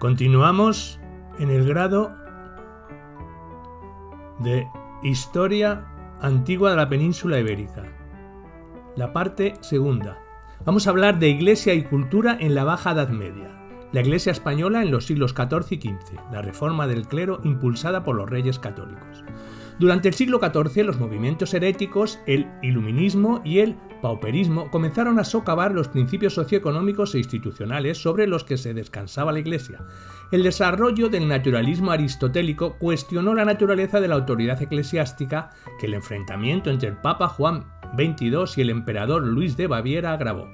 Continuamos en el grado de Historia Antigua de la Península Ibérica. La parte segunda. Vamos a hablar de Iglesia y cultura en la Baja Edad Media. La Iglesia española en los siglos XIV y XV, la reforma del clero impulsada por los reyes católicos. Durante el siglo XIV, los movimientos heréticos, el iluminismo y el pauperismo comenzaron a socavar los principios socioeconómicos e institucionales sobre los que se descansaba la Iglesia. El desarrollo del naturalismo aristotélico cuestionó la naturaleza de la autoridad eclesiástica que el enfrentamiento entre el Papa Juan XXII y el emperador Luis de Baviera agravó.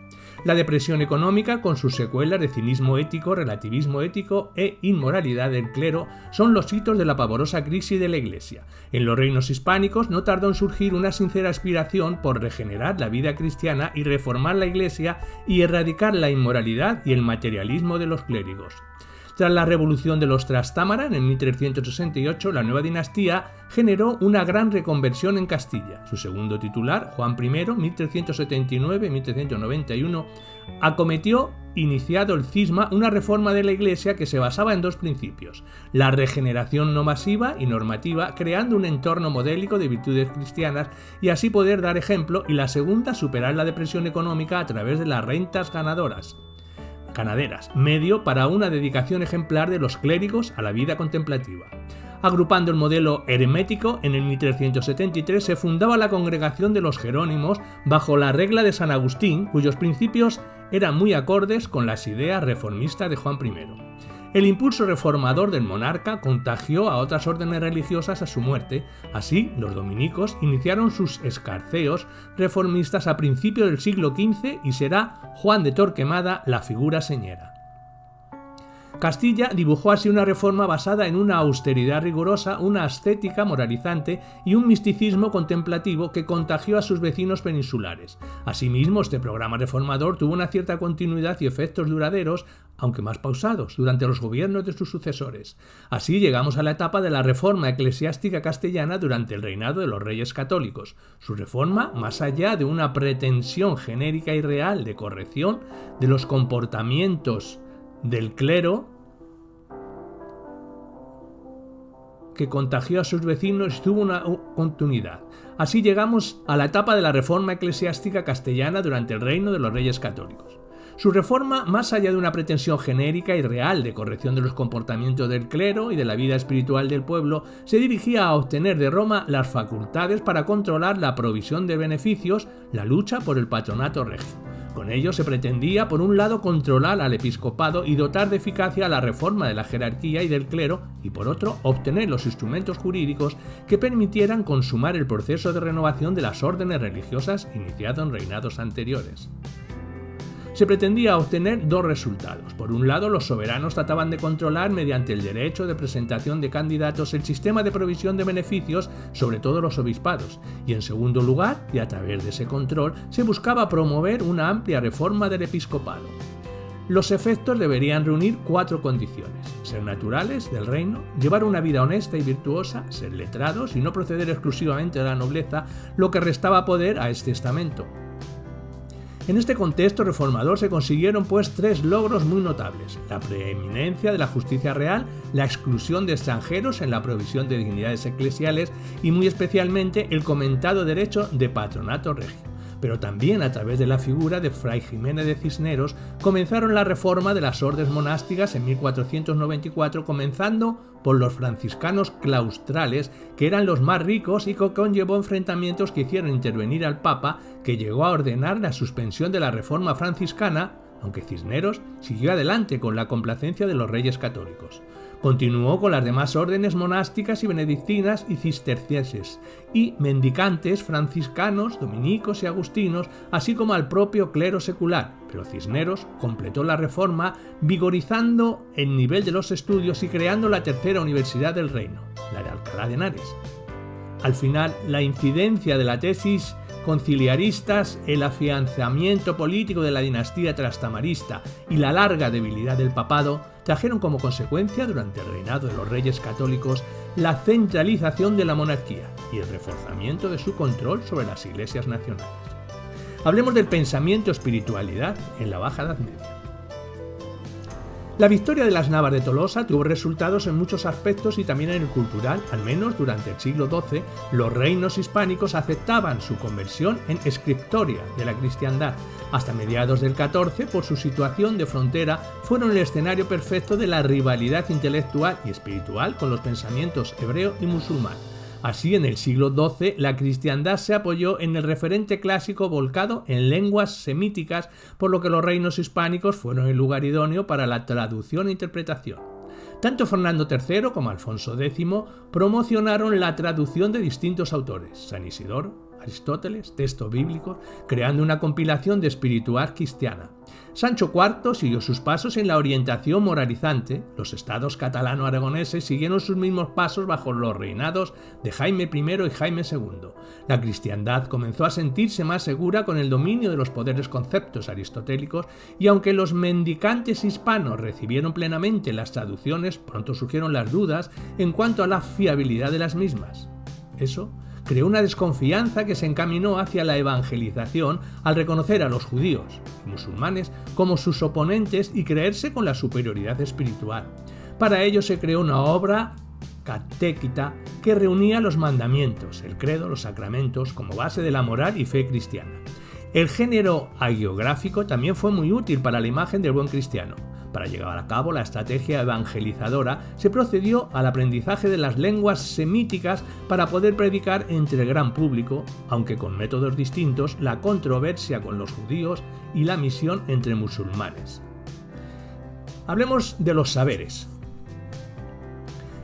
La depresión económica, con sus secuelas de cinismo ético, relativismo ético e inmoralidad del clero, son los hitos de la pavorosa crisis de la Iglesia. En los reinos hispánicos no tardó en surgir una sincera aspiración por regenerar la vida cristiana y reformar la Iglesia y erradicar la inmoralidad y el materialismo de los clérigos. Tras la revolución de los Trastámara en 1368, la nueva dinastía generó una gran reconversión en Castilla. Su segundo titular, Juan I, 1379-1391, acometió, iniciado el cisma, una reforma de la Iglesia que se basaba en dos principios: la regeneración no masiva y normativa, creando un entorno modélico de virtudes cristianas y así poder dar ejemplo, y la segunda, superar la depresión económica a través de las rentas ganaderas, medio para una dedicación ejemplar de los clérigos a la vida contemplativa. Agrupando el modelo hermético, en el 1373 se fundaba la Congregación de los Jerónimos bajo la regla de San Agustín, cuyos principios eran muy acordes con las ideas reformistas de Juan I. El impulso reformador del monarca contagió a otras órdenes religiosas a su muerte. Así, los dominicos iniciaron sus escarceos reformistas a principios del siglo XV y será Juan de Torquemada la figura señera. Castilla dibujó así una reforma basada en una austeridad rigurosa, una ascética moralizante y un misticismo contemplativo que contagió a sus vecinos peninsulares. Asimismo, este programa reformador tuvo una cierta continuidad y efectos duraderos, aunque más pausados, durante los gobiernos de sus sucesores. Así llegamos a la etapa de la reforma eclesiástica castellana durante el reinado de los reyes católicos. Su reforma, más allá de una pretensión genérica y real de corrección de los comportamientos del clero, que contagió a sus vecinos, tuvo una continuidad. Así llegamos a la etapa de la reforma eclesiástica castellana durante el reino de los reyes católicos. Su reforma, más allá de una pretensión genérica y real de corrección de los comportamientos del clero y de la vida espiritual del pueblo, se dirigía a obtener de Roma las facultades para controlar la provisión de beneficios, la lucha por el patronato regio. Con ello se pretendía, por un lado, controlar al episcopado y dotar de eficacia la reforma de la jerarquía y del clero, y por otro, obtener los instrumentos jurídicos que permitieran consumar el proceso de renovación de las órdenes religiosas iniciado en reinados anteriores. Se pretendía obtener dos resultados. Por un lado, los soberanos trataban de controlar, mediante el derecho de presentación de candidatos, el sistema de provisión de beneficios, sobre todo los obispados, y en segundo lugar, y a través de ese control, se buscaba promover una amplia reforma del episcopado. Los efectos deberían reunir cuatro condiciones: ser naturales del reino, llevar una vida honesta y virtuosa, ser letrados y no proceder exclusivamente de la nobleza, lo que restaba poder a este estamento. En este contexto reformador se consiguieron tres logros muy notables: la preeminencia de la justicia real, la exclusión de extranjeros en la provisión de dignidades eclesiales y muy especialmente el comentado derecho de patronato regio. Pero también, a través de la figura de Fray Jiménez de Cisneros, comenzaron la reforma de las órdenes monásticas en 1494, comenzando por los franciscanos claustrales, que eran los más ricos y que conllevó enfrentamientos que hicieron intervenir al Papa, que llegó a ordenar la suspensión de la reforma franciscana, aunque Cisneros siguió adelante con la complacencia de los reyes católicos. Continuó con las demás órdenes monásticas y benedictinas y cistercienses, y mendicantes, franciscanos, dominicos y agustinos, así como al propio clero secular, pero Cisneros completó la reforma vigorizando el nivel de los estudios y creando la tercera universidad del reino, la de Alcalá de Henares. Al final, la incidencia de la tesis conciliaristas, el afianzamiento político de la dinastía trastamarista y la larga debilidad del papado trajeron como consecuencia, durante el reinado de los reyes católicos, la centralización de la monarquía y el reforzamiento de su control sobre las iglesias nacionales. Hablemos del pensamiento espiritualidad en la Baja Edad Media. La victoria de las Navas de Tolosa tuvo resultados en muchos aspectos y también en el cultural. Al menos durante el siglo XII, los reinos hispánicos aceptaban su conversión en scriptoria de la cristiandad. Hasta mediados del XIV, por su situación de frontera, fueron el escenario perfecto de la rivalidad intelectual y espiritual con los pensamientos hebreo y musulmán. Así, en el siglo XII, la cristiandad se apoyó en el referente clásico volcado en lenguas semíticas, por lo que los reinos hispánicos fueron el lugar idóneo para la traducción e interpretación. Tanto Fernando III como Alfonso X promocionaron la traducción de distintos autores, San Isidoro, Aristóteles, textos bíblicos, creando una compilación de espiritualidad cristiana. Sancho IV siguió sus pasos en la orientación moralizante. Los estados catalano-aragoneses siguieron sus mismos pasos bajo los reinados de Jaime I y Jaime II. La cristiandad comenzó a sentirse más segura con el dominio de los poderes conceptos aristotélicos, y aunque los mendicantes hispanos recibieron plenamente las traducciones, pronto surgieron las dudas en cuanto a la fiabilidad de las mismas. Eso creó una desconfianza que se encaminó hacia la evangelización al reconocer a los judíos y musulmanes como sus oponentes y creerse con la superioridad espiritual. Para ello se creó una obra catequita que reunía los mandamientos, el credo, los sacramentos como base de la moral y fe cristiana. El género hagiográfico también fue muy útil para la imagen del buen cristiano. Para llevar a cabo la estrategia evangelizadora, se procedió al aprendizaje de las lenguas semíticas para poder predicar entre el gran público, aunque con métodos distintos, la controversia con los judíos y la misión entre musulmanes. Hablemos de los saberes.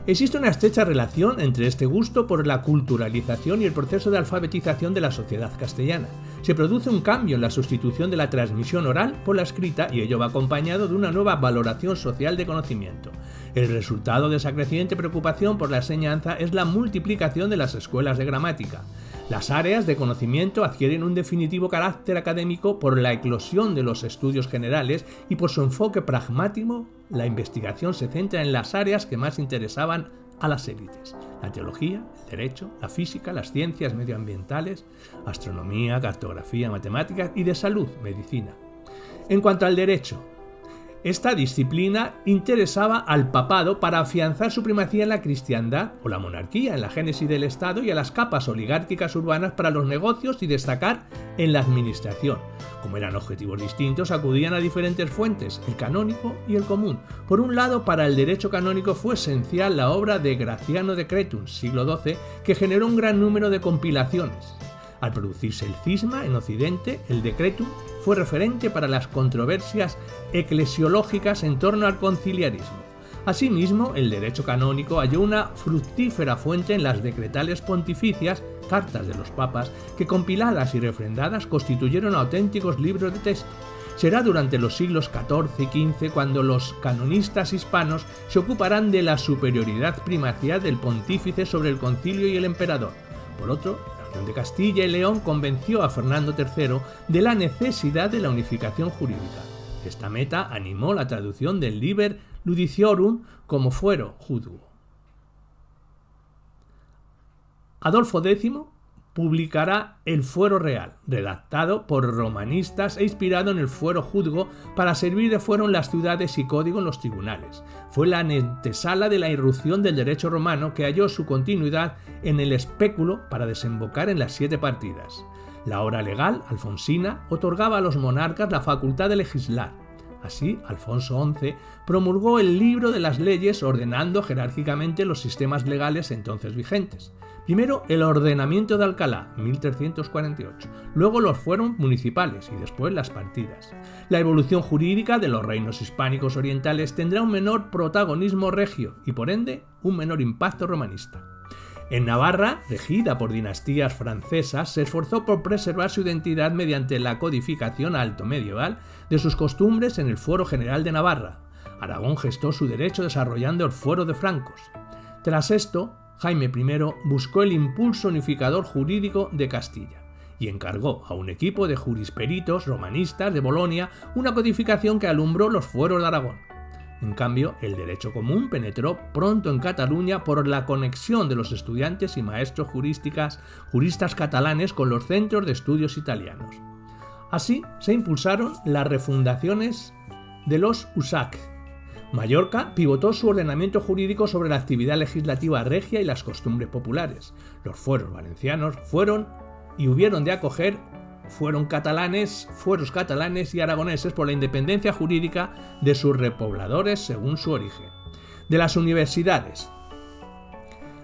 Existe una estrecha relación entre este gusto por la culturalización y el proceso de alfabetización de la sociedad castellana. Se produce un cambio en la sustitución de la transmisión oral por la escrita, y ello va acompañado de una nueva valoración social de conocimiento. El resultado de esa creciente preocupación por la enseñanza es la multiplicación de las escuelas de gramática. Las áreas de conocimiento adquieren un definitivo carácter académico por la eclosión de los estudios generales y por su enfoque pragmático. La investigación se centra en las áreas que más interesaban a las élites: la teología, el derecho, la física, las ciencias medioambientales, astronomía, cartografía, matemáticas y de salud, medicina. En cuanto al derecho, esta disciplina interesaba al papado para afianzar su primacía en la cristiandad o la monarquía, en la génesis del Estado, y a las capas oligárquicas urbanas para los negocios y destacar en la administración. Como eran objetivos distintos, acudían a diferentes fuentes, el canónico y el común. Por un lado, para el derecho canónico fue esencial la obra de Graciano Decretum, siglo XII, que generó un gran número de compilaciones. Al producirse el cisma en Occidente, el Decretum fue referente para las controversias eclesiológicas en torno al conciliarismo. Asimismo, el derecho canónico halló una fructífera fuente en las decretales pontificias, cartas de los papas, que compiladas y refrendadas constituyeron auténticos libros de texto. Será durante los siglos XIV y XV cuando los canonistas hispanos se ocuparán de la superioridad primacial del pontífice sobre el concilio y el emperador. Por otro, de Castilla y León convenció a Fernando III de la necesidad de la unificación jurídica. Esta meta animó la traducción del Liber Ludiciorum como fuero juzgo. Adolfo X publicará el Fuero Real, redactado por romanistas e inspirado en el Fuero Juzgo para servir de fuero en las ciudades y código en los tribunales. Fue la antesala de la irrupción del derecho romano, que halló su continuidad en el espéculo para desembocar en las 7 partidas. La hora legal alfonsina otorgaba a los monarcas la facultad de legislar. Así, Alfonso XI promulgó el libro de las leyes, ordenando jerárquicamente los sistemas legales entonces vigentes. Primero el ordenamiento de Alcalá, 1348, luego los fueros municipales y después las partidas. La evolución jurídica de los reinos hispánicos orientales tendrá un menor protagonismo regio y por ende un menor impacto romanista. En Navarra, regida por dinastías francesas, se esforzó por preservar su identidad mediante la codificación alto-medieval de sus costumbres en el Fuero General de Navarra. Aragón gestó su derecho desarrollando el Fuero de Francos. Tras esto, Jaime I buscó el impulso unificador jurídico de Castilla y encargó a un equipo de jurisperitos romanistas de Bolonia una codificación que alumbró los fueros de Aragón. En cambio, el derecho común penetró pronto en Cataluña por la conexión de los estudiantes y maestros juristas catalanes con los centros de estudios italianos. Así se impulsaron las refundaciones de los USAC, Mallorca pivotó su ordenamiento jurídico sobre la actividad legislativa regia y las costumbres populares. Los fueros valencianos fueron y hubieron de acoger fueros catalanes y aragoneses por la independencia jurídica de sus repobladores según su origen. De las universidades.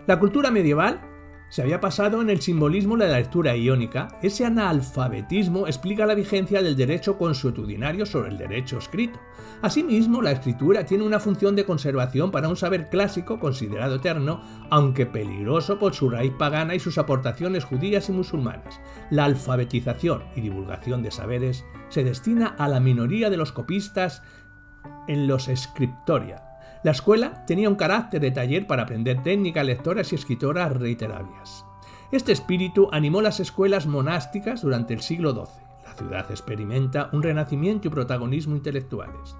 La cultura medieval se había pasado en el simbolismo de la lectura iónica. Ese analfabetismo explica la vigencia del derecho consuetudinario sobre el derecho escrito. Asimismo, la escritura tiene una función de conservación para un saber clásico considerado eterno, aunque peligroso por su raíz pagana y sus aportaciones judías y musulmanas. La alfabetización y divulgación de saberes se destina a la minoría de los copistas en los scriptoria. La escuela tenía un carácter de taller para aprender técnicas lectoras y escritoras reiterables. Este espíritu animó las escuelas monásticas durante el siglo XII. La ciudad experimenta un renacimiento y protagonismo intelectuales.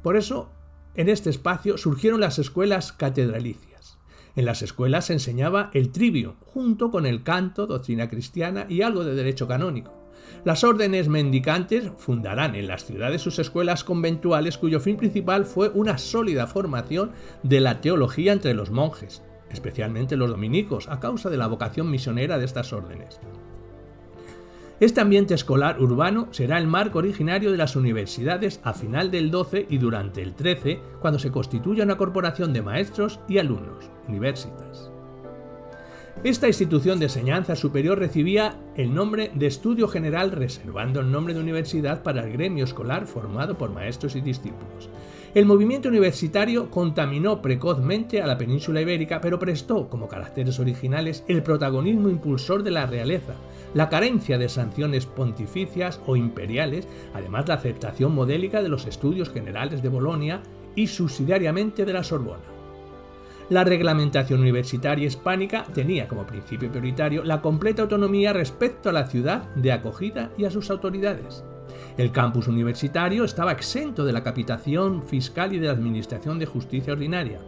Por eso, en este espacio surgieron las escuelas catedralicias. En las escuelas se enseñaba el trivium, junto con el canto, doctrina cristiana y algo de derecho canónico. Las órdenes mendicantes fundarán en las ciudades sus escuelas conventuales, cuyo fin principal fue una sólida formación de la teología entre los monjes, especialmente los dominicos, a causa de la vocación misionera de estas órdenes. Este ambiente escolar urbano será el marco originario de las universidades a final del XII y durante el XIII, cuando se constituye una corporación de maestros y alumnos, universitas. Esta institución de enseñanza superior recibía el nombre de Estudio General, reservando el nombre de universidad para el gremio escolar formado por maestros y discípulos. El movimiento universitario contaminó precozmente a la península ibérica, pero prestó como caracteres originales el protagonismo impulsor de la realeza, la carencia de sanciones pontificias o imperiales, además la aceptación modélica de los estudios generales de Bolonia y subsidiariamente de la Sorbona. La reglamentación universitaria hispánica tenía como principio prioritario la completa autonomía respecto a la ciudad de acogida y a sus autoridades. El campus universitario estaba exento de la capitación fiscal y de la administración de justicia ordinaria.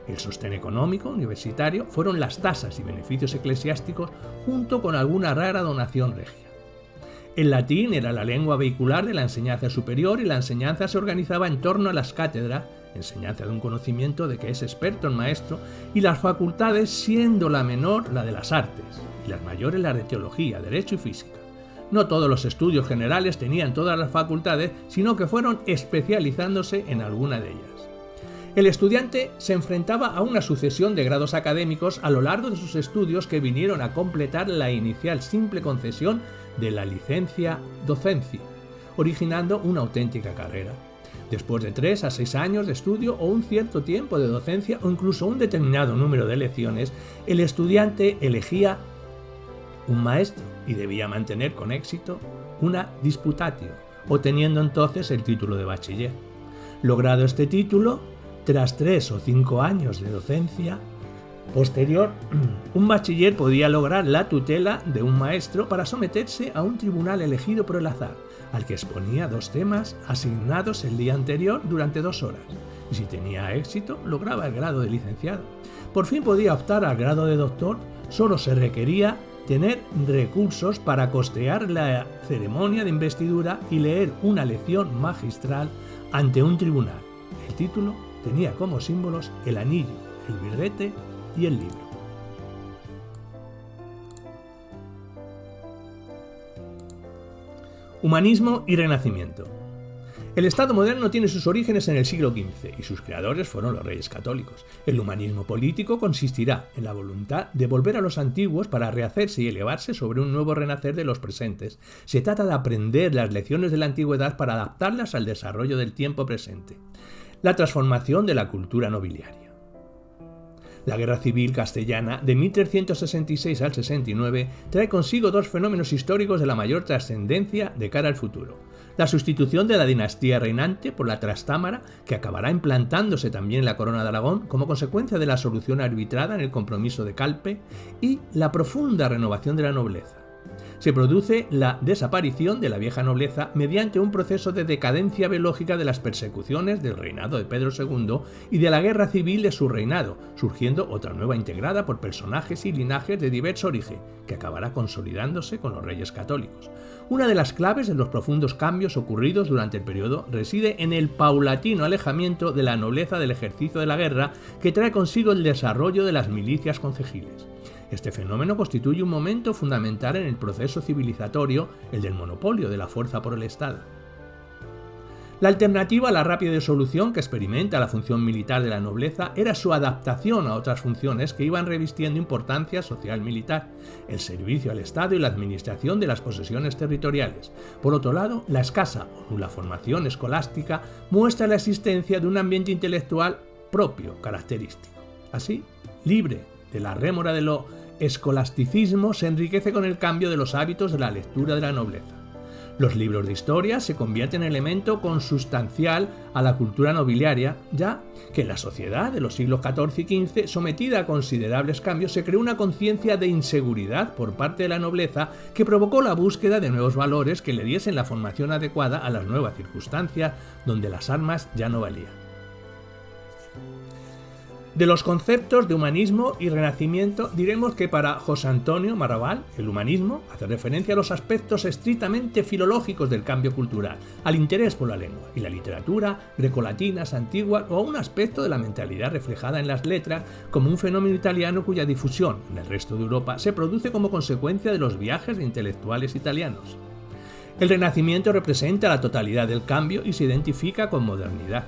El sostén económico universitario fueron las tasas y beneficios eclesiásticos junto con alguna rara donación regia. El latín era la lengua vehicular de la enseñanza superior y la enseñanza se organizaba en torno a las cátedras, enseñanza de un conocimiento de que es experto el maestro, y las facultades siendo la menor la de las artes, y las mayores la de teología, derecho y física. No todos los estudios generales tenían todas las facultades, sino que fueron especializándose en alguna de ellas. El estudiante se enfrentaba a una sucesión de grados académicos a lo largo de sus estudios que vinieron a completar la inicial simple concesión de la licencia docencia, originando una auténtica carrera. Después de 3 a 6 años de estudio o un cierto tiempo de docencia o incluso un determinado número de lecciones, el estudiante elegía un maestro y debía mantener con éxito una disputatio, obteniendo entonces el título de bachiller. Logrado este título, tras 3 o 5 años de docencia posterior, un bachiller podía lograr la tutela de un maestro para someterse a un tribunal elegido por el azar, al que exponía 2 temas asignados el día anterior durante 2 horas, y si tenía éxito, lograba el grado de licenciado. Por fin podía optar al grado de doctor, solo se requería tener recursos para costear la ceremonia de investidura y leer una lección magistral ante un tribunal. El título tenía como símbolos el anillo, el birrete y el libro. Humanismo y Renacimiento. El Estado moderno tiene sus orígenes en el siglo XV y sus creadores fueron los reyes católicos. El humanismo político consistirá en la voluntad de volver a los antiguos para rehacerse y elevarse sobre un nuevo renacer de los presentes. Se trata de aprender las lecciones de la antigüedad para adaptarlas al desarrollo del tiempo presente. La transformación de la cultura nobiliaria. La Guerra Civil Castellana de 1366 al 69 trae consigo 2 fenómenos históricos de la mayor trascendencia de cara al futuro. La sustitución de la dinastía reinante por la Trastámara, que acabará implantándose también en la corona de Aragón como consecuencia de la solución arbitrada en el compromiso de Calpe, y la profunda renovación de la nobleza. Se produce la desaparición de la vieja nobleza mediante un proceso de decadencia biológica de las persecuciones del reinado de Pedro II y de la guerra civil de su reinado, surgiendo otra nueva integrada por personajes y linajes de diverso origen, que acabará consolidándose con los reyes católicos. Una de las claves de los profundos cambios ocurridos durante el periodo reside en el paulatino alejamiento de la nobleza del ejercicio de la guerra que trae consigo el desarrollo de las milicias concejiles. Este fenómeno constituye un momento fundamental en el proceso civilizatorio, el del monopolio de la fuerza por el Estado. La alternativa a la rápida disolución que experimenta la función militar de la nobleza era su adaptación a otras funciones que iban revistiendo importancia social-militar, el servicio al Estado y la administración de las posesiones territoriales. Por otro lado, la escasa o nula formación escolástica muestra la existencia de un ambiente intelectual propio, característico. Así, libre de la rémora de lo escolasticismo, se enriquece con el cambio de los hábitos de la lectura de la nobleza. Los libros de historia se convierten en elemento consustancial a la cultura nobiliaria, ya que en la sociedad de los siglos XIV y XV, sometida a considerables cambios, se creó una conciencia de inseguridad por parte de la nobleza que provocó la búsqueda de nuevos valores que le diesen la formación adecuada a las nuevas circunstancias donde las armas ya no valían. De los conceptos de humanismo y renacimiento diremos que para José Antonio Maravall el humanismo hace referencia a los aspectos estrictamente filológicos del cambio cultural, al interés por la lengua y la literatura grecolatinas, antiguas o a un aspecto de la mentalidad reflejada en las letras como un fenómeno italiano cuya difusión en el resto de Europa se produce como consecuencia de los viajes de intelectuales italianos. El Renacimiento representa la totalidad del cambio y se identifica con modernidad.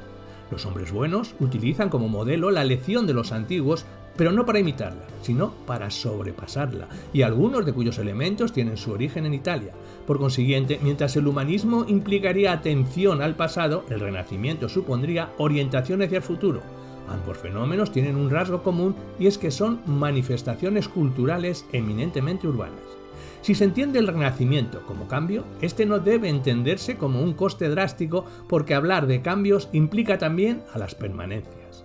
Los hombres buenos utilizan como modelo la lección de los antiguos, pero no para imitarla, sino para sobrepasarla, y algunos de cuyos elementos tienen su origen en Italia. Por consiguiente, mientras el humanismo implicaría atención al pasado, el Renacimiento supondría orientación hacia el futuro. Ambos fenómenos tienen un rasgo común y es que son manifestaciones culturales eminentemente urbanas. Si se entiende el Renacimiento como cambio, este no debe entenderse como un coste drástico porque hablar de cambios implica también a las permanencias.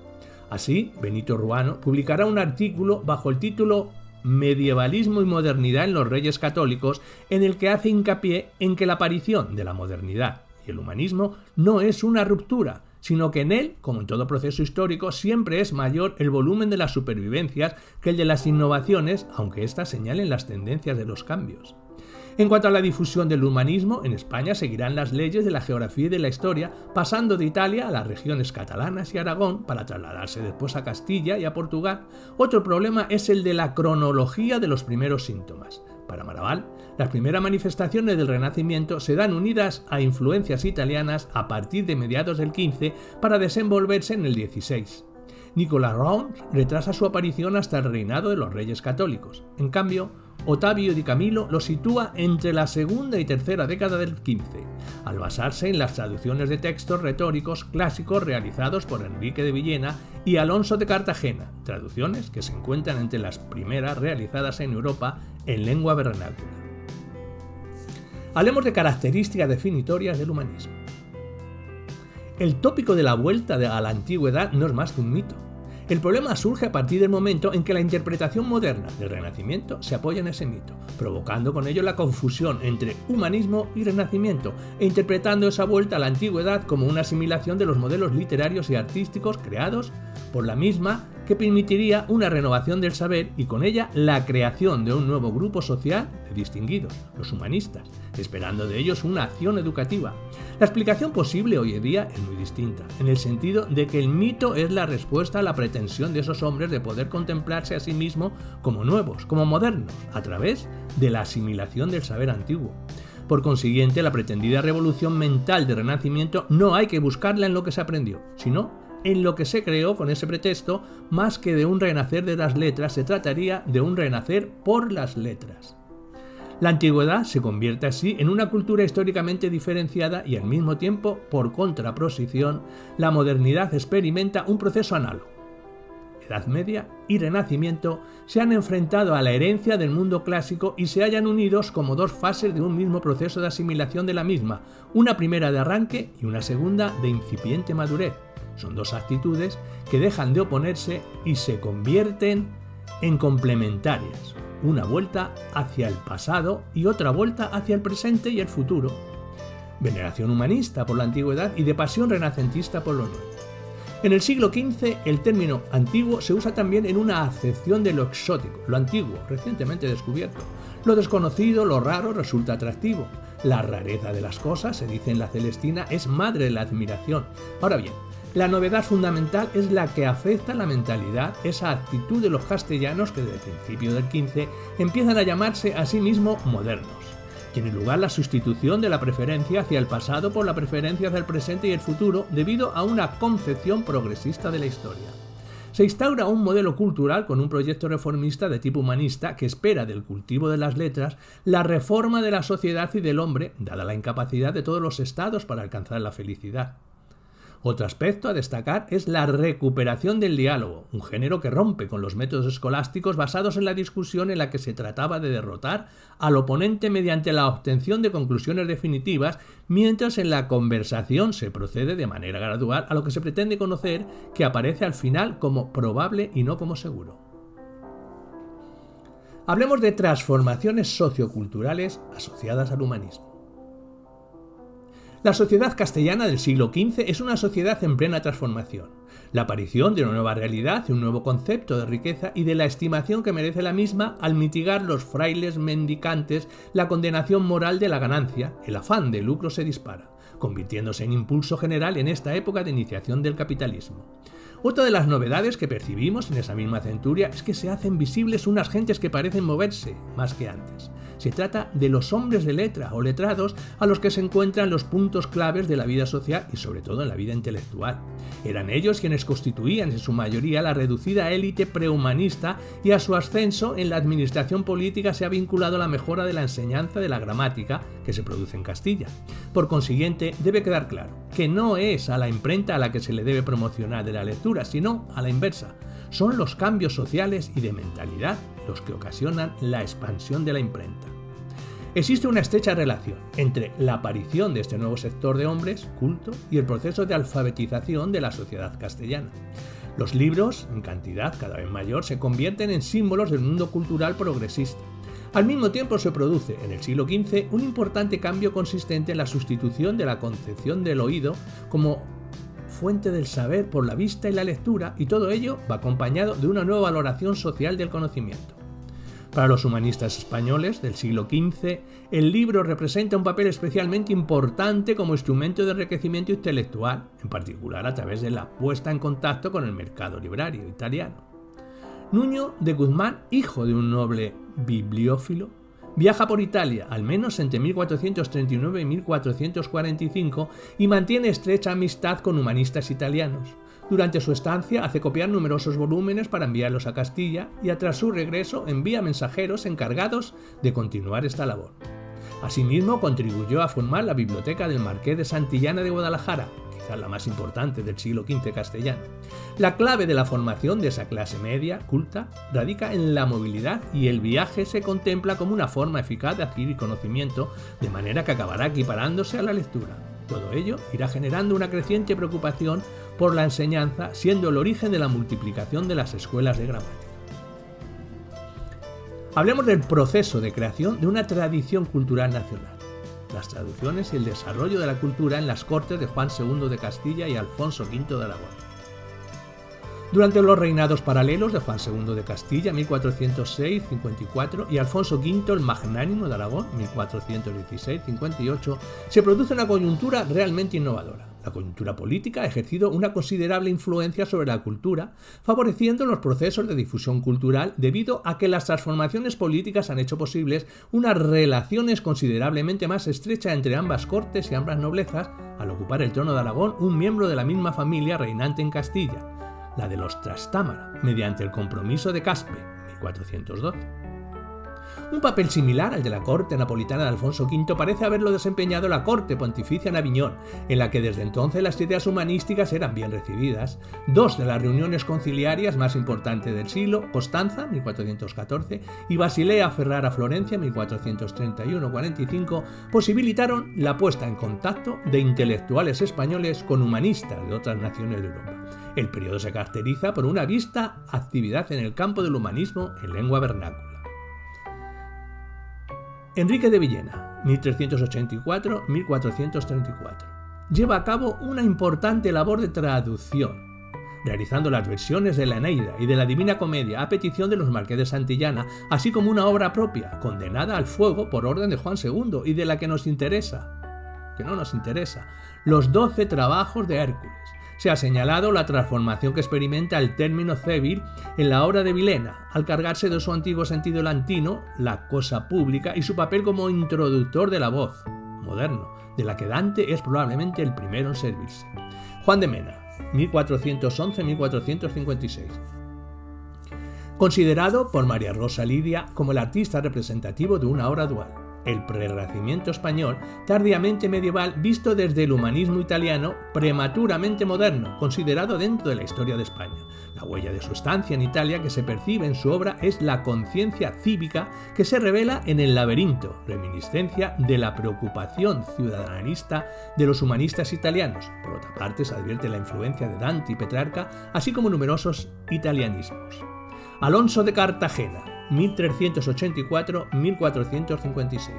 Así, Benito Ruano publicará un artículo bajo el título Medievalismo y modernidad en los reyes católicos, en el que hace hincapié en que la aparición de la modernidad y el humanismo no es una ruptura, sino que en él, como en todo proceso histórico, siempre es mayor el volumen de las supervivencias que el de las innovaciones, aunque éstas señalen las tendencias de los cambios. En cuanto a la difusión del humanismo, en España seguirán las leyes de la geografía y de la historia, pasando de Italia a las regiones catalanas y Aragón para trasladarse después a Castilla y a Portugal. Otro problema es el de la cronología de los primeros síntomas. Para Maravall, las primeras manifestaciones del Renacimiento se dan unidas a influencias italianas a partir de mediados del XV para desenvolverse en el XVI. Nicolas Rounds retrasa su aparición hasta el reinado de los Reyes Católicos. En cambio, Ottavio di Camillo lo sitúa entre la segunda y tercera década del XV, al basarse en las traducciones de textos retóricos clásicos realizados por Enrique de Villena y Alonso de Cartagena, traducciones que se encuentran entre las primeras realizadas en Europa en lengua vernácula. Hablemos de características definitorias del humanismo. El tópico de la vuelta a la antigüedad no es más que un mito. El problema surge a partir del momento en que la interpretación moderna del Renacimiento se apoya en ese mito, provocando con ello la confusión entre humanismo y Renacimiento, e interpretando esa vuelta a la antigüedad como una asimilación de los modelos literarios y artísticos creados por la misma, que permitiría una renovación del saber y con ella la creación de un nuevo grupo social de distinguidos, los humanistas, esperando de ellos una acción educativa. La explicación posible hoy en día es muy distinta, en el sentido de que el mito es la respuesta a la pretensión de esos hombres de poder contemplarse a sí mismos como nuevos, como modernos, a través de la asimilación del saber antiguo. Por consiguiente, la pretendida revolución mental del Renacimiento no hay que buscarla en lo que se aprendió, sino en lo que se creó con ese pretexto. Más que de un renacer de las letras, se trataría de un renacer por las letras. La antigüedad se convierte así en una cultura históricamente diferenciada y al mismo tiempo, por contraposición, la modernidad experimenta un proceso análogo. Edad Media y Renacimiento se han enfrentado a la herencia del mundo clásico y se hallan unidos como dos fases de un mismo proceso de asimilación de la misma, una primera de arranque y una segunda de incipiente madurez. Son dos actitudes que dejan de oponerse y se convierten en complementarias. una vuelta hacia el pasado y otra vuelta hacia el presente y el futuro. Veneración humanista por la antigüedad y de pasión renacentista por lo nuevo. En el siglo XV, el término antiguo se usa también en una acepción de lo exótico, lo antiguo, recientemente descubierto. Lo desconocido, lo raro, resulta atractivo. La rareza de las cosas, se dice en la Celestina, es madre de la admiración. Ahora bien, la novedad fundamental es la que afecta a la mentalidad, esa actitud de los castellanos que desde el principio del XV empiezan a llamarse a sí mismos modernos. Tiene lugar la sustitución de la preferencia hacia el pasado por la preferencia hacia el presente y el futuro debido a una concepción progresista de la historia. Se instaura un modelo cultural con un proyecto reformista de tipo humanista que espera del cultivo de las letras la reforma de la sociedad y del hombre, dada la incapacidad de todos los estados para alcanzar la felicidad. Otro aspecto a destacar es la recuperación del diálogo, un género que rompe con los métodos escolásticos basados en la discusión en la que se trataba de derrotar al oponente mediante la obtención de conclusiones definitivas, mientras en la conversación se procede de manera gradual a lo que se pretende conocer, que aparece al final como probable y no como seguro. Hablemos de transformaciones socioculturales asociadas al humanismo. La sociedad castellana del siglo XV es una sociedad en plena transformación. La aparición de una nueva realidad, de un nuevo concepto de riqueza y de la estimación que merece la misma al mitigar los frailes mendicantes, la condenación moral de la ganancia, el afán de lucro se dispara, convirtiéndose en impulso general en esta época de iniciación del capitalismo. Otra de las novedades que percibimos en esa misma centuria es que se hacen visibles unas gentes que parecen moverse más que antes. Se trata de los hombres de letra o letrados a los que se encuentran los puntos claves de la vida social y sobre todo en la vida intelectual. Eran ellos quienes constituían en su mayoría la reducida élite prehumanista y a su ascenso en la administración política se ha vinculado la mejora de la enseñanza de la gramática que se produce en Castilla. Por consiguiente, debe quedar claro que no es a la imprenta a la que se le debe promocionar de la lectura, sino a la inversa. Son los cambios sociales y de mentalidad los que ocasionan la expansión de la imprenta. Existe una estrecha relación entre la aparición de este nuevo sector de hombres, culto, y el proceso de alfabetización de la sociedad castellana. Los libros, en cantidad cada vez mayor, se convierten en símbolos del mundo cultural progresista. Al mismo tiempo se produce, en el siglo XV, un importante cambio consistente en la sustitución de la concepción del oído como fuente del saber por la vista y la lectura, y todo ello va acompañado de una nueva valoración social del conocimiento. Para los humanistas españoles del siglo XV, el libro representa un papel especialmente importante como instrumento de enriquecimiento intelectual, en particular a través de la puesta en contacto con el mercado librario italiano. Nuño de Guzmán, hijo de un noble bibliófilo, viaja por Italia, al menos entre 1439 y 1445, y mantiene estrecha amistad con humanistas italianos. Durante su estancia hace copiar numerosos volúmenes para enviarlos a Castilla y tras su regreso envía mensajeros encargados de continuar esta labor. Asimismo, contribuyó a formar la biblioteca del Marqués de Santillana de Guadalajara, quizás la más importante del siglo XV castellano. La clave de la formación de esa clase media, culta, radica en la movilidad y el viaje se contempla como una forma eficaz de adquirir conocimiento, de manera que acabará equiparándose a la lectura. Todo ello irá generando una creciente preocupación por la enseñanza, siendo el origen de la multiplicación de las escuelas de gramática. Hablemos del proceso de creación de una tradición cultural nacional, las traducciones y el desarrollo de la cultura en las cortes de Juan II de Castilla y Alfonso V de Aragón. Durante los reinados paralelos de Juan II de Castilla, 1406-54, y Alfonso V el Magnánimo de Aragón, 1416-58, se produce una coyuntura realmente innovadora. La coyuntura política ha ejercido una considerable influencia sobre la cultura, favoreciendo los procesos de difusión cultural debido a que las transformaciones políticas han hecho posibles unas relaciones considerablemente más estrechas entre ambas cortes y ambas noblezas, al ocupar el trono de Aragón un miembro de la misma familia reinante en Castilla, la de los Trastámara, mediante el Compromiso de Caspe, 1412. Un papel similar al de la corte napolitana de Alfonso V parece haberlo desempeñado la corte pontificia en Aviñón, en la que desde entonces las ideas humanísticas eran bien recibidas. Dos de las reuniones conciliarias más importantes del siglo, Constanza, 1414, y Basilea Ferrara Florencia, 1431-45, posibilitaron la puesta en contacto de intelectuales españoles con humanistas de otras naciones de Europa. El periodo se caracteriza por una vista actividad en el campo del humanismo en lengua vernácula. Enrique de Villena, 1384-1434, lleva a cabo una importante labor de traducción, realizando las versiones de la Eneida y de la Divina Comedia a petición de los Marqués de Santillana, así como una obra propia, condenada al fuego por orden de Juan II y de la que no nos interesa, los 12 trabajos de Hércules. Se ha señalado la transformación que experimenta el término cébil en la obra de Villena, al cargarse de su antiguo sentido latino, la cosa pública, y su papel como introductor de la voz, moderno, de la que Dante es probablemente el primero en servirse. Juan de Mena, 1411-1456. Considerado por María Rosa Lidia como el artista representativo de una obra dual, el prerrenacimiento español, tardíamente medieval, visto desde el humanismo italiano, prematuramente moderno, considerado dentro de la historia de España. La huella de su estancia en Italia que se percibe en su obra es la conciencia cívica que se revela en El laberinto, reminiscencia de la preocupación ciudadanista de los humanistas italianos. Por otra parte, se advierte la influencia de Dante y Petrarca, así como numerosos italianismos. Alonso de Cartagena, 1384-1456.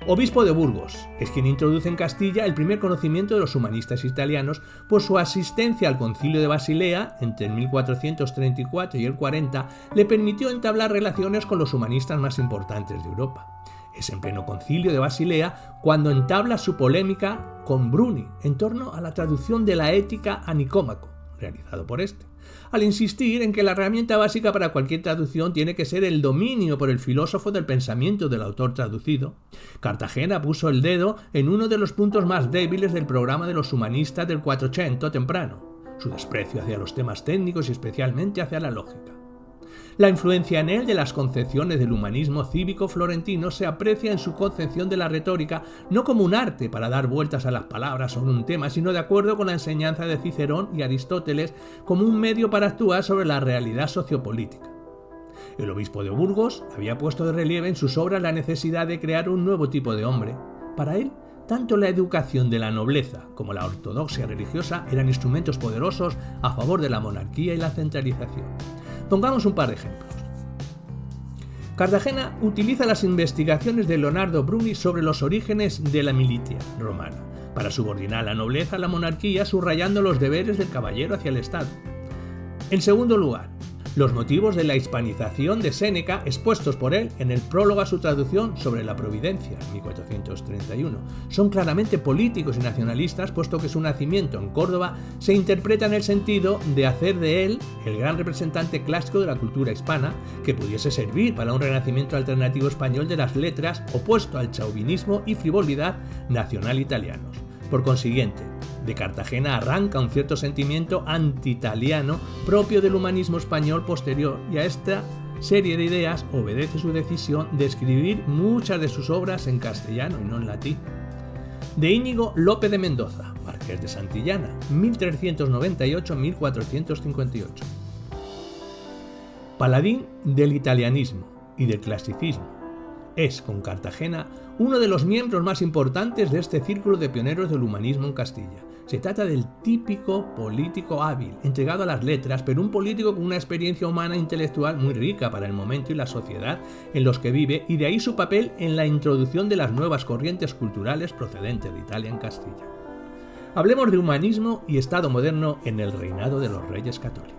Obispo de Burgos, es quien introduce en Castilla el primer conocimiento de los humanistas italianos por su asistencia al Concilio de Basilea entre el 1434 y el 40, le permitió entablar relaciones con los humanistas más importantes de Europa. Es en pleno Concilio de Basilea cuando entabla su polémica con Bruni en torno a la traducción de la Ética a Nicómaco, realizado por este, al insistir en que la herramienta básica para cualquier traducción tiene que ser el dominio por el filósofo del pensamiento del autor traducido. Cartagena puso el dedo en uno de los puntos más débiles del programa de los humanistas del Quattrocento temprano, su desprecio hacia los temas técnicos y especialmente hacia la lógica. La influencia en él de las concepciones del humanismo cívico florentino se aprecia en su concepción de la retórica no como un arte para dar vueltas a las palabras sobre un tema, sino de acuerdo con la enseñanza de Cicerón y Aristóteles como un medio para actuar sobre la realidad sociopolítica. El obispo de Burgos había puesto de relieve en sus obras la necesidad de crear un nuevo tipo de hombre. Para él, tanto la educación de la nobleza como la ortodoxia religiosa eran instrumentos poderosos a favor de la monarquía y la centralización. Pongamos un par de ejemplos. Cartagena utiliza las investigaciones de Leonardo Bruni sobre los orígenes de la milicia romana para subordinar la nobleza a la monarquía, subrayando los deberes del caballero hacia el Estado. En segundo lugar, los motivos de la hispanización de Séneca expuestos por él en el prólogo a su traducción sobre la Providencia, en 1431, son claramente políticos y nacionalistas, puesto que su nacimiento en Córdoba se interpreta en el sentido de hacer de él el gran representante clásico de la cultura hispana que pudiese servir para un renacimiento alternativo español de las letras opuesto al chauvinismo y frivolidad nacional italianos. Por consiguiente, de Cartagena arranca un cierto sentimiento anti-italiano propio del humanismo español posterior, y a esta serie de ideas obedece su decisión de escribir muchas de sus obras en castellano y no en latín. De Íñigo Lope de Mendoza, Marqués de Santillana, 1398-1458. Paladín del italianismo y del clasicismo. Es, con Cartagena, uno de los miembros más importantes de este círculo de pioneros del humanismo en Castilla. Se trata del típico político hábil, entregado a las letras, pero un político con una experiencia humana e intelectual muy rica para el momento y la sociedad en los que vive, y de ahí su papel en la introducción de las nuevas corrientes culturales procedentes de Italia en Castilla. Hablemos de humanismo y Estado moderno en el reinado de los Reyes Católicos.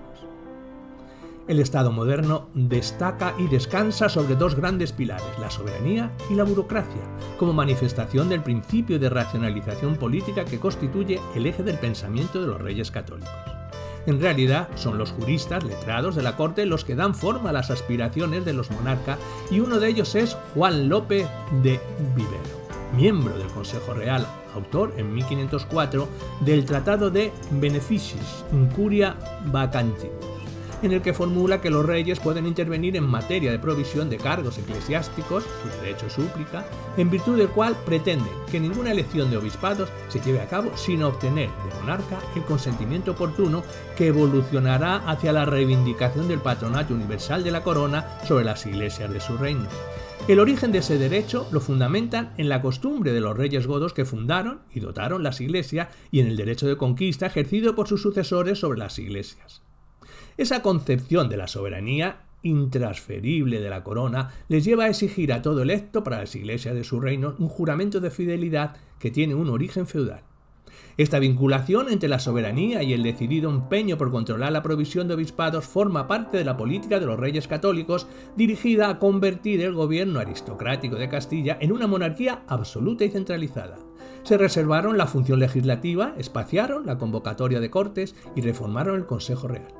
El Estado moderno destaca y descansa sobre dos grandes pilares, la soberanía y la burocracia, como manifestación del principio de racionalización política que constituye el eje del pensamiento de los Reyes Católicos. En realidad, son los juristas letrados de la corte los que dan forma a las aspiraciones de los monarcas, y uno de ellos es Juan Lope de Vivero, miembro del Consejo Real, autor en 1504 del Tratado de Beneficis Incuria Vacantibus, en el que formula que los reyes pueden intervenir en materia de provisión de cargos eclesiásticos, su derecho de súplica, en virtud del cual pretende que ninguna elección de obispados se lleve a cabo sin obtener de monarca el consentimiento oportuno, que evolucionará hacia la reivindicación del patronato universal de la corona sobre las iglesias de su reino. El origen de ese derecho lo fundamentan en la costumbre de los reyes godos que fundaron y dotaron las iglesias, y en el derecho de conquista ejercido por sus sucesores sobre las iglesias. Esa concepción de la soberanía intransferible de la corona les lleva a exigir a todo electo para las iglesias de su reino un juramento de fidelidad que tiene un origen feudal. Esta vinculación entre la soberanía y el decidido empeño por controlar la provisión de obispados forma parte de la política de los reyes católicos dirigida a convertir el gobierno aristocrático de Castilla en una monarquía absoluta y centralizada. Se reservaron la función legislativa, espaciaron la convocatoria de cortes y reformaron el Consejo Real.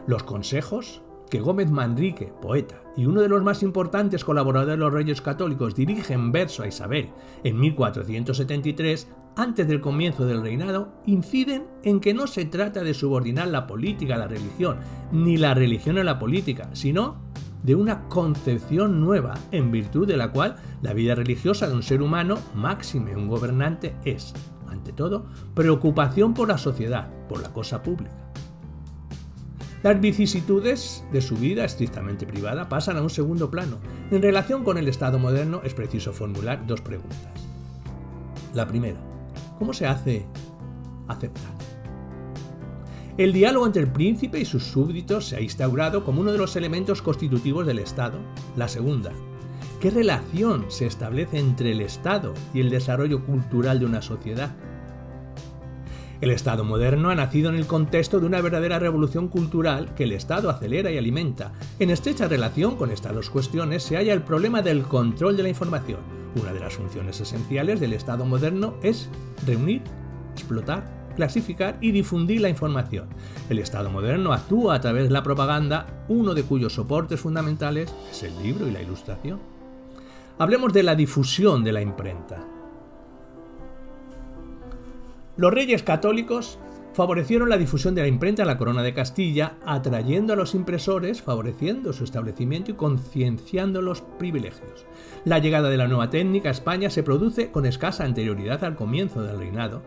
Los consejos que Gómez Manrique, poeta y uno de los más importantes colaboradores de los reyes católicos, dirige en verso a Isabel en 1473, antes del comienzo del reinado, inciden en que no se trata de subordinar la política a la religión, ni la religión a la política, sino de una concepción nueva, en virtud de la cual la vida religiosa de un ser humano, máxime un gobernante, es, ante todo, preocupación por la sociedad, por la cosa pública. Las vicisitudes de su vida estrictamente privada pasan a un segundo plano. En relación con el Estado moderno es preciso formular dos preguntas. La primera, ¿cómo se hace aceptar? El diálogo entre el príncipe y sus súbditos se ha instaurado como uno de los elementos constitutivos del Estado. La segunda, ¿qué relación se establece entre el Estado y el desarrollo cultural de una sociedad? El Estado moderno ha nacido en el contexto de una verdadera revolución cultural que el Estado acelera y alimenta. En estrecha relación con estas dos cuestiones se halla el problema del control de la información. Una de las funciones esenciales del Estado moderno es reunir, explotar, clasificar y difundir la información. El Estado moderno actúa a través de la propaganda, uno de cuyos soportes fundamentales es el libro y la ilustración. Hablemos de la difusión de la imprenta. Los reyes católicos favorecieron la difusión de la imprenta en la corona de Castilla, atrayendo a los impresores, favoreciendo su establecimiento y concienciando los privilegios. La llegada de la nueva técnica a España se produce con escasa anterioridad al comienzo del reinado,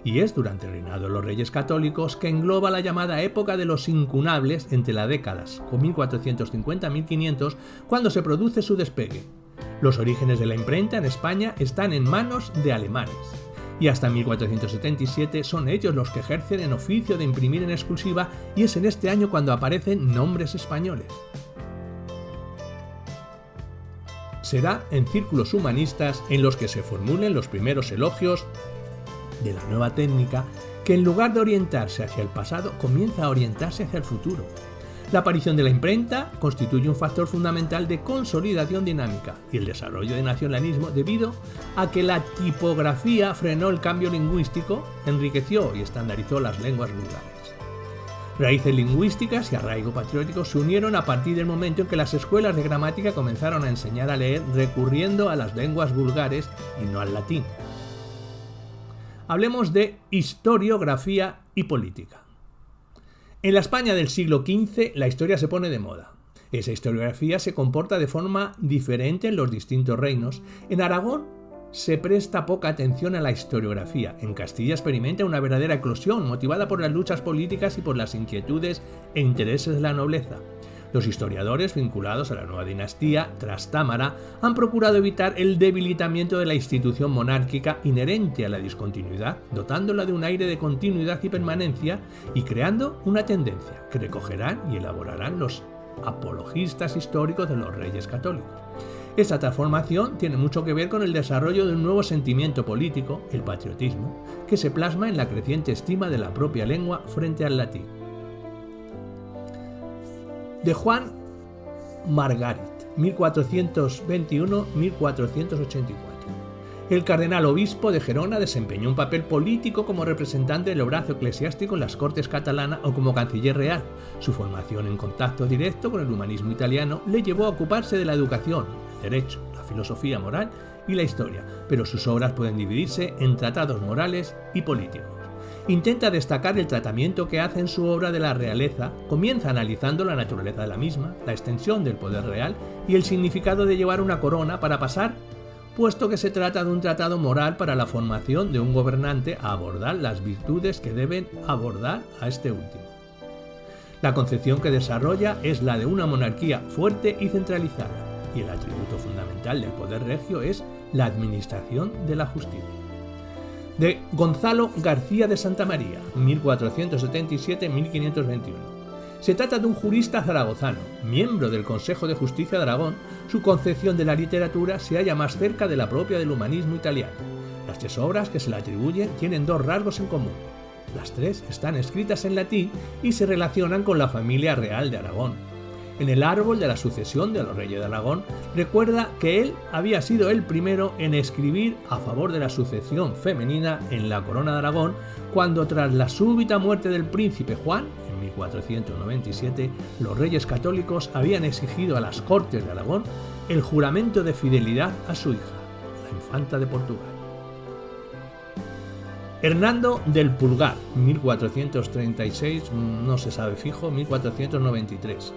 y es durante el reinado de los reyes católicos que engloba la llamada época de los incunables entre las décadas 1450-1500, cuando se produce su despegue. Los orígenes de la imprenta en España están en manos de alemanes, y hasta 1477 son ellos los que ejercen el oficio de imprimir en exclusiva, y es en este año cuando aparecen nombres españoles. Será en círculos humanistas en los que se formulen los primeros elogios de la nueva técnica, que en lugar de orientarse hacia el pasado, comienza a orientarse hacia el futuro. La aparición de la imprenta constituye un factor fundamental de consolidación dinámica y el desarrollo del nacionalismo, debido a que la tipografía frenó el cambio lingüístico, enriqueció y estandarizó las lenguas vulgares. Raíces lingüísticas y arraigo patriótico se unieron a partir del momento en que las escuelas de gramática comenzaron a enseñar a leer recurriendo a las lenguas vulgares y no al latín. Hablemos de historiografía y política. En la España del siglo XV, la historia se pone de moda. Esa historiografía se comporta de forma diferente en los distintos reinos. En Aragón se presta poca atención a la historiografía. En Castilla experimenta una verdadera eclosión, motivada por las luchas políticas y por las inquietudes e intereses de la nobleza. Los historiadores vinculados a la nueva dinastía trastámara han procurado evitar el debilitamiento de la institución monárquica inherente a la discontinuidad, dotándola de un aire de continuidad y permanencia y creando una tendencia que recogerán y elaborarán los apologistas históricos de los reyes católicos. Esta transformación tiene mucho que ver con el desarrollo de un nuevo sentimiento político, el patriotismo, que se plasma en la creciente estima de la propia lengua frente al latín. De Juan Margarit, 1421-1484. El cardenal obispo de Gerona desempeñó un papel político como representante del brazo eclesiástico en las Cortes catalanas o como canciller real. Su formación en contacto directo con el humanismo italiano le llevó a ocuparse de la educación, el derecho, la filosofía moral y la historia, pero sus obras pueden dividirse en tratados morales y políticos. Intenta destacar el tratamiento que hace en su obra de la realeza, comienza analizando la naturaleza de la misma, la extensión del poder real y el significado de llevar una corona para pasar, puesto que se trata de un tratado moral para la formación de un gobernante, a abordar las virtudes que deben abordar a este último. La concepción que desarrolla es la de una monarquía fuerte y centralizada, y el atributo fundamental del poder regio es la administración de la justicia. De Gonzalo García de Santamaría, 1477-1521. Se trata de un jurista zaragozano, miembro del Consejo de Justicia de Aragón. Su concepción de la literatura se halla más cerca de la propia del humanismo italiano. Las 3 obras que se le atribuyen tienen 2 rasgos en común. Las 3 están escritas en latín y se relacionan con la familia real de Aragón. En el árbol de la sucesión de los reyes de Aragón, recuerda que él había sido el primero en escribir a favor de la sucesión femenina en la corona de Aragón, cuando tras la súbita muerte del príncipe Juan, en 1497, los reyes católicos habían exigido a las Cortes de Aragón el juramento de fidelidad a su hija, la infanta de Portugal. Hernando del Pulgar, 1436, no se sabe fijo, 1493.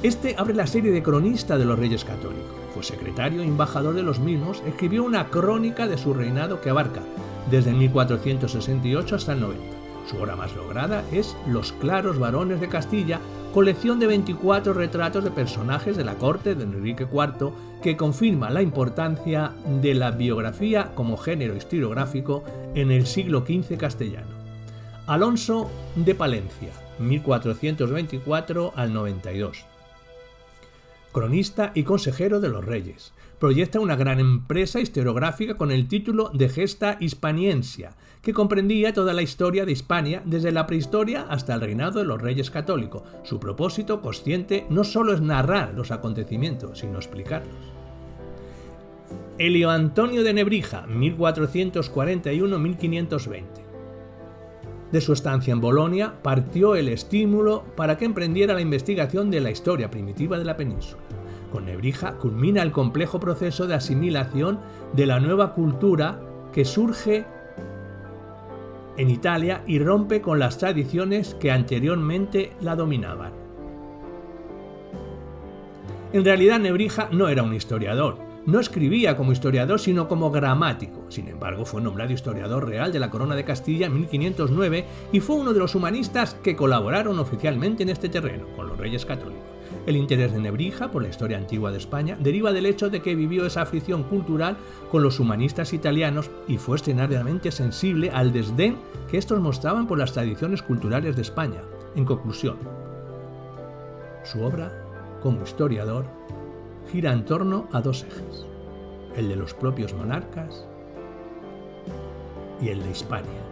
Este abre la serie de cronista de los Reyes Católicos. Fue secretario e embajador de los mismos, escribió una crónica de su reinado que abarca desde 1468 hasta el 90. Su obra más lograda es Los claros varones de Castilla, colección de 24 retratos de personajes de la corte de Enrique IV, que confirma la importancia de la biografía como género historiográfico en el siglo XV castellano. Alonso de Palencia, 1424 al 92. Cronista y consejero de los reyes. Proyecta una gran empresa historiográfica con el título de Gesta Hispaniensia, que comprendía toda la historia de Hispania desde la prehistoria hasta el reinado de los reyes católicos. Su propósito consciente no solo es narrar los acontecimientos, sino explicarlos. Elio Antonio de Nebrija, 1441-1520. De su estancia en Bolonia partió el estímulo para que emprendiera la investigación de la historia primitiva de la península. Con Nebrija culmina el complejo proceso de asimilación de la nueva cultura que surge en Italia y rompe con las tradiciones que anteriormente la dominaban. En realidad, Nebrija no era un historiador. No escribía como historiador, sino como gramático. Sin embargo, fue nombrado historiador real de la Corona de Castilla en 1509 y fue uno de los humanistas que colaboraron oficialmente en este terreno, con los reyes católicos. El interés de Nebrija por la historia antigua de España deriva del hecho de que vivió esa afición cultural con los humanistas italianos y fue extraordinariamente sensible al desdén que estos mostraban por las tradiciones culturales de España. En conclusión, su obra, como historiador, gira en torno a 2 ejes, el de los propios monarcas y el de Hispania.